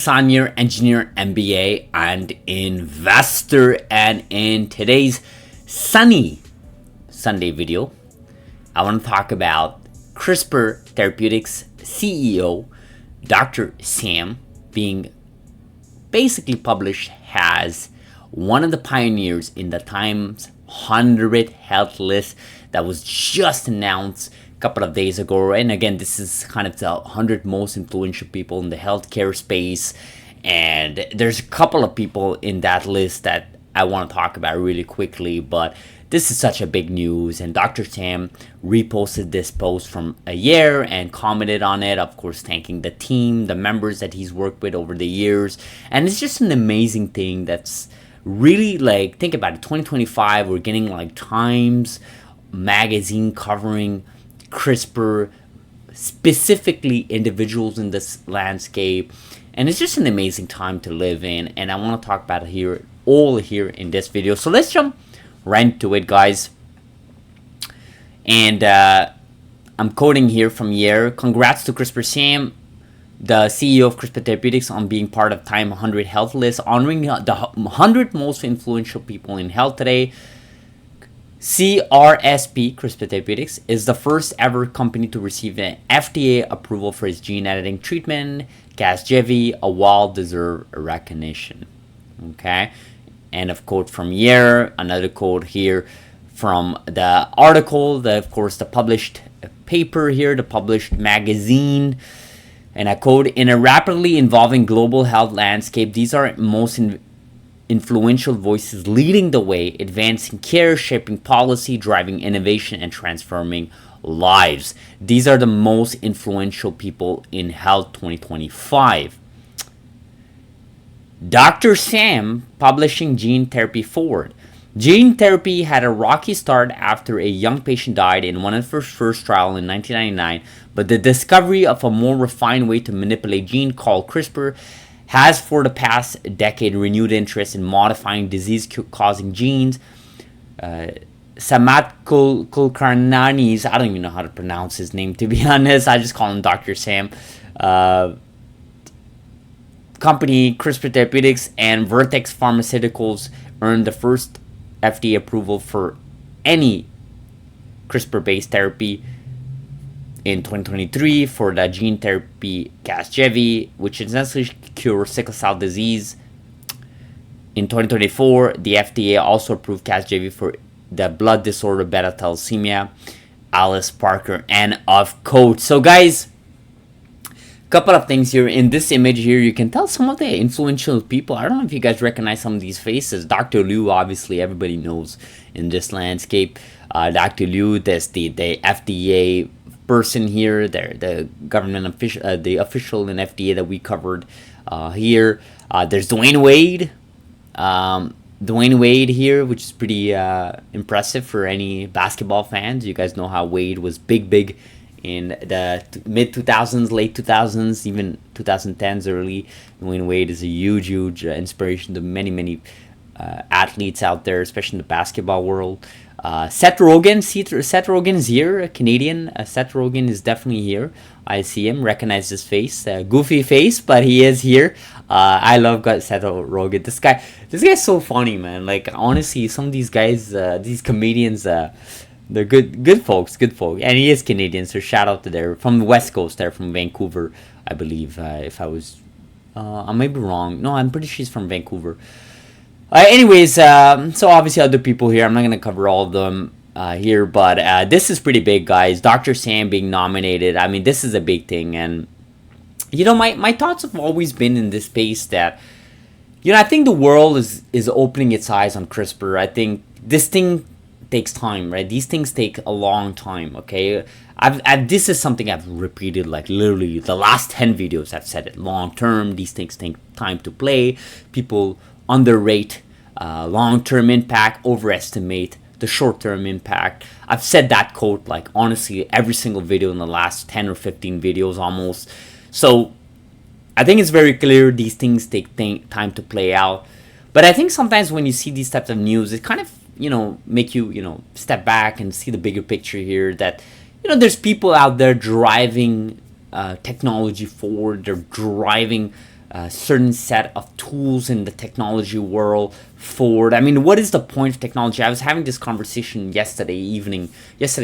Senior engineer, MBA, and investor. And in today's sunny Sunday video, I want to talk about CRISPR Therapeutics CEO Dr. Sam being basically published as one of the pioneers in the Times 100 health list that was just announced a couple of days ago. And again, this is kind of the 100 most influential people in the healthcare space. And there's a couple of people in that list that I want to talk about really quickly, but this is such a big news. And Dr. Sam reposted this post from a year and commented on it, of course, thanking the team, the members that he's worked with over the years. And it's just an amazing thing that's really, like, think about it, 2025, we're getting like Times magazine covering CRISPR, specifically individuals in this landscape. And it's just an amazing time to live in, and I want to talk about it all here in this video. So let's jump right into it, guys. And I'm quoting here from Year. Congrats to CRISPR Sam, the CEO of CRISPR Therapeutics, on being part of Time 100 Health list, honoring the 100 most influential people in health today. CRISPR Therapeutics is the first ever company to receive an FDA approval for its gene editing treatment, Casgevy, a well-deserved recognition. Okay, and of quote from Year, another quote here from the article, of course, the published paper here, the published magazine. And I quote, "In a rapidly evolving global health landscape, these are most influential voices leading the way, advancing care, shaping policy, driving innovation, and transforming lives. These are the most influential people in health 2025. Dr. Sam publishing Gene Therapy Forward. Gene therapy had a rocky start after a young patient died in one of her first trials in 1999, but the discovery of a more refined way to manipulate genes called CRISPR has for the past decade renewed interest in modifying disease-causing genes. Samat Kulkarni's, I don't even know how to pronounce his name, to be honest. I just call him Dr. Sam. Company CRISPR Therapeutics and Vertex Pharmaceuticals earned the first FDA approval for any CRISPR-based therapy in 2023 for the gene therapy Casgevy, which essentially cures sickle cell disease. In 2024, the FDA also approved Casgevy for the blood disorder beta thalassemia. Alice Parker, and of quote. So guys, couple of things here. In this image here, you can tell some of the influential people. I don't know if you guys recognize some of these faces. Dr. Liu, obviously everybody knows in this landscape. Dr. Liu, there's the FDA person here, the government official, the official in FDA that we covered here. There's Dwayne Wade. Dwayne Wade here, which is pretty impressive for any basketball fans. You guys know how Wade was big in the mid 2000s, late 2000s, even 2010s early. Dwayne Wade is a huge inspiration to many athletes out there, especially in the basketball world. Seth Rogen is here, a Canadian. Seth Rogen is definitely here. I see him, recognize his face, goofy face, but he is here. I love Seth Rogen. This guy's so funny, man. Like, honestly, some of these guys, these comedians, they're good folks, and he is Canadian, so shout out to there from the West Coast, there from Vancouver, I believe. If I was, I may be wrong. No, I'm pretty sure he's from Vancouver. Anyways, so obviously other people here. I'm not gonna cover all of them here, but this is pretty big, guys. Dr. Sam being nominated. I mean, this is a big thing, and you know, my thoughts have always been in this space that, you know, I think the world is opening its eyes on CRISPR. I think this thing takes time, right? These things take a long time, okay? This is something I've repeated, like, literally the last 10 videos I've said it. Long term, these things take time to play. People underrate long-term impact, overestimate the short-term impact. I've said that quote, like, honestly, every single video in the last 10 or 15 videos almost. So I think it's very clear these things take time to play out. But I think sometimes when you see these types of news, it kind of, you know, make you, you know, step back and see the bigger picture here, that, you know, there's people out there driving technology forward. They're driving certain set of tools in the technology world forward. I mean, what is the point of technology? I was having this conversation yesterday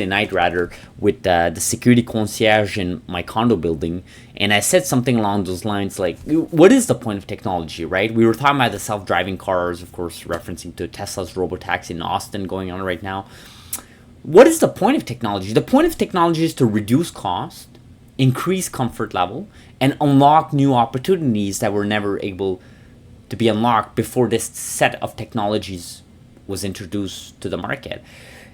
night rather, with the security concierge in my condo building, and I said something along those lines like, what is the point of technology, right? We were talking about the self-driving cars, of course, referencing to Tesla's robotaxi in Austin going on right now. What is the point of technology? The point of technology is to reduce cost, increase comfort level, and unlock new opportunities that were never able to be unlocked before this set of technologies was introduced to the market.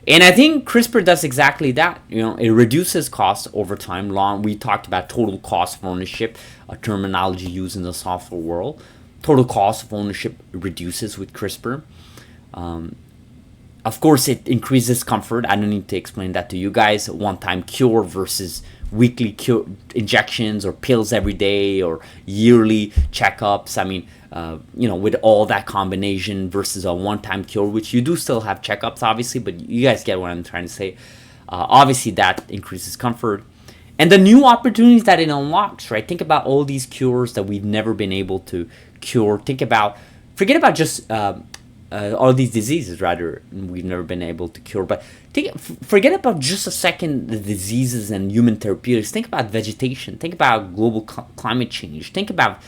And I think CRISPR does exactly that. It reduces costs over time. We talked about total cost of ownership, a terminology used in the software world. Total cost of ownership reduces with CRISPR. Of course, it increases comfort. I don't need to explain that to you guys. One-time cure versus weekly injections or pills every day or yearly checkups. I mean, with all that combination versus a one-time cure, which you do still have checkups, obviously, but you guys get what I'm trying to say. Obviously, that increases comfort. And the new opportunities that it unlocks, right? Think about all these cures that we've never been able to cure. Forget about just all these diseases, rather, we've never been able to cure. But forget about just a second the diseases and human therapeutics. Think about vegetation. Think about global climate change. Think about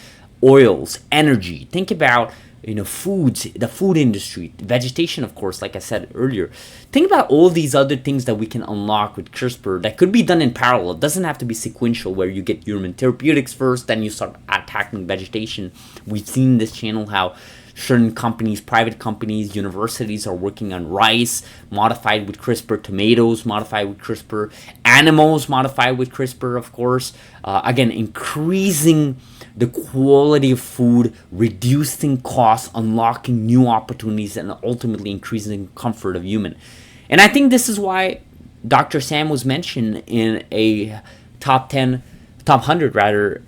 oils, energy. Think about foods, the food industry, vegetation, of course, like I said earlier. Think about all these other things that we can unlock with CRISPR that could be done in parallel. It doesn't have to be sequential, where you get human therapeutics first, then you start attacking vegetation. We've seen in this channel how certain companies, private companies, universities are working on rice modified with CRISPR, tomatoes modified with CRISPR, animals modified with CRISPR, of course. Again, increasing the quality of food, reducing costs, unlocking new opportunities, and ultimately increasing comfort of human. And I think this is why Dr. Sam was mentioned in a top 100 rather,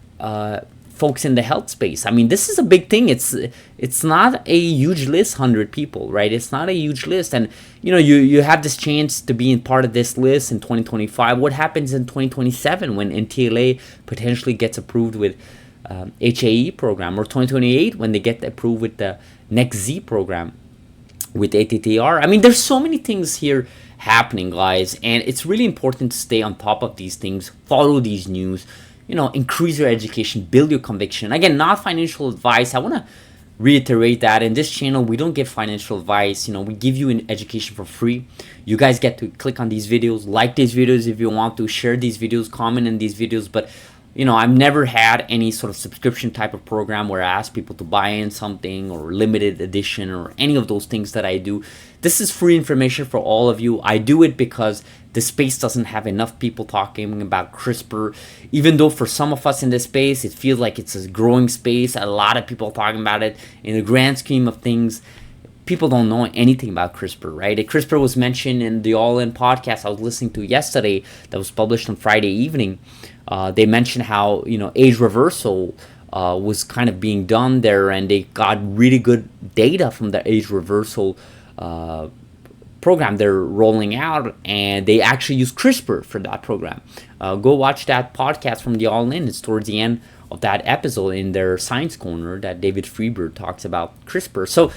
folks in the health space. I mean, this is a big thing. It's not a huge list, 100 people, right? It's not a huge list. And, you have this chance to be in part of this list in 2025. What happens in 2027 when NTLA potentially gets approved with HAE program, or 2028 when they get approved with the Next Z program with ATTR? I mean, there's so many things here happening, guys, and it's really important to stay on top of these things, follow these news, increase your education, build your conviction. Again, not financial advice. I want to reiterate that in this channel, we don't give financial advice. We give you an education for free. You guys get to click on these videos, like these videos if you want to, share these videos, comment in these videos. But I've never had any sort of subscription type of program where I ask people to buy in something or limited edition or any of those things that I do. This is free information for all of you. I do it because the space doesn't have enough people talking about CRISPR. Even though for some of us in this space, it feels like it's a growing space. A lot of people are talking about it. In the grand scheme of things, people don't know anything about CRISPR, right? CRISPR was mentioned in the All In podcast I was listening to yesterday that was published on Friday evening. They mentioned how, age reversal was kind of being done there, and they got really good data from the age reversal program they're rolling out, and they actually use CRISPR for that program. Go watch that podcast from the All In. It's towards the end of that episode in their Science Corner that David Freeberg talks about CRISPR. So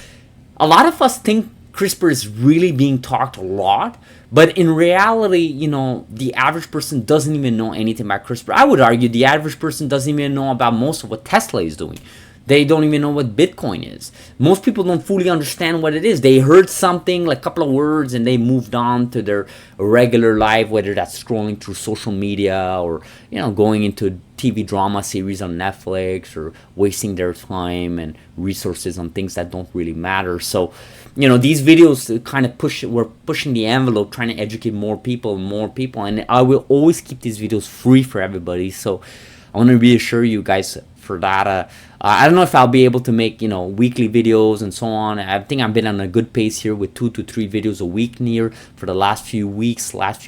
a lot of us think CRISPR is really being talked a lot, but in reality, the average person doesn't even know anything about CRISPR. I would argue the average person doesn't even know about most of what Tesla is doing. They don't even know what Bitcoin is. Most people don't fully understand what it is. They heard something, like a couple of words, and they moved on to their regular life, whether that's scrolling through social media or, going into TV drama series on Netflix, or wasting their time and resources on things that don't really matter. So, these videos kind of we're pushing the envelope, trying to educate more people, and I will always keep these videos free for everybody. So I want to reassure you guys for that. I don't know if I'll be able to make, weekly videos and so on. I think I've been on a good pace here with 2 to 3 videos a week near for the last few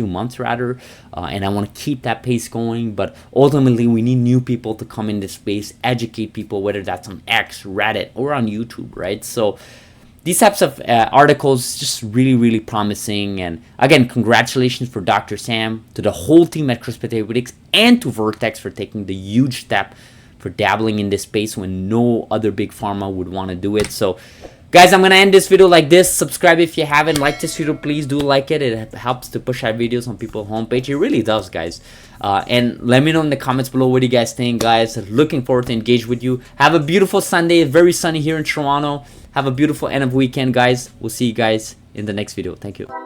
months rather. And I want to keep that pace going. But ultimately, we need new people to come in this space, educate people, whether that's on X, Reddit, or on YouTube, right? So these types of articles just really, really promising. And again, congratulations for Dr. Sam, to the whole team at CRISPR Therapeutics, and to Vertex for taking the huge step for dabbling in this space when no other big pharma would want to do it. So guys, I'm gonna end this video like this. Subscribe if you haven't. Like this video, please do like it. It helps to push out videos on people's homepage. It really does, guys. And let me know in the comments below what you guys think, guys. Looking forward to engage with you. Have a beautiful Sunday. Very sunny here in Toronto. Have a beautiful end of weekend, guys. We'll see you guys in the next video. Thank you.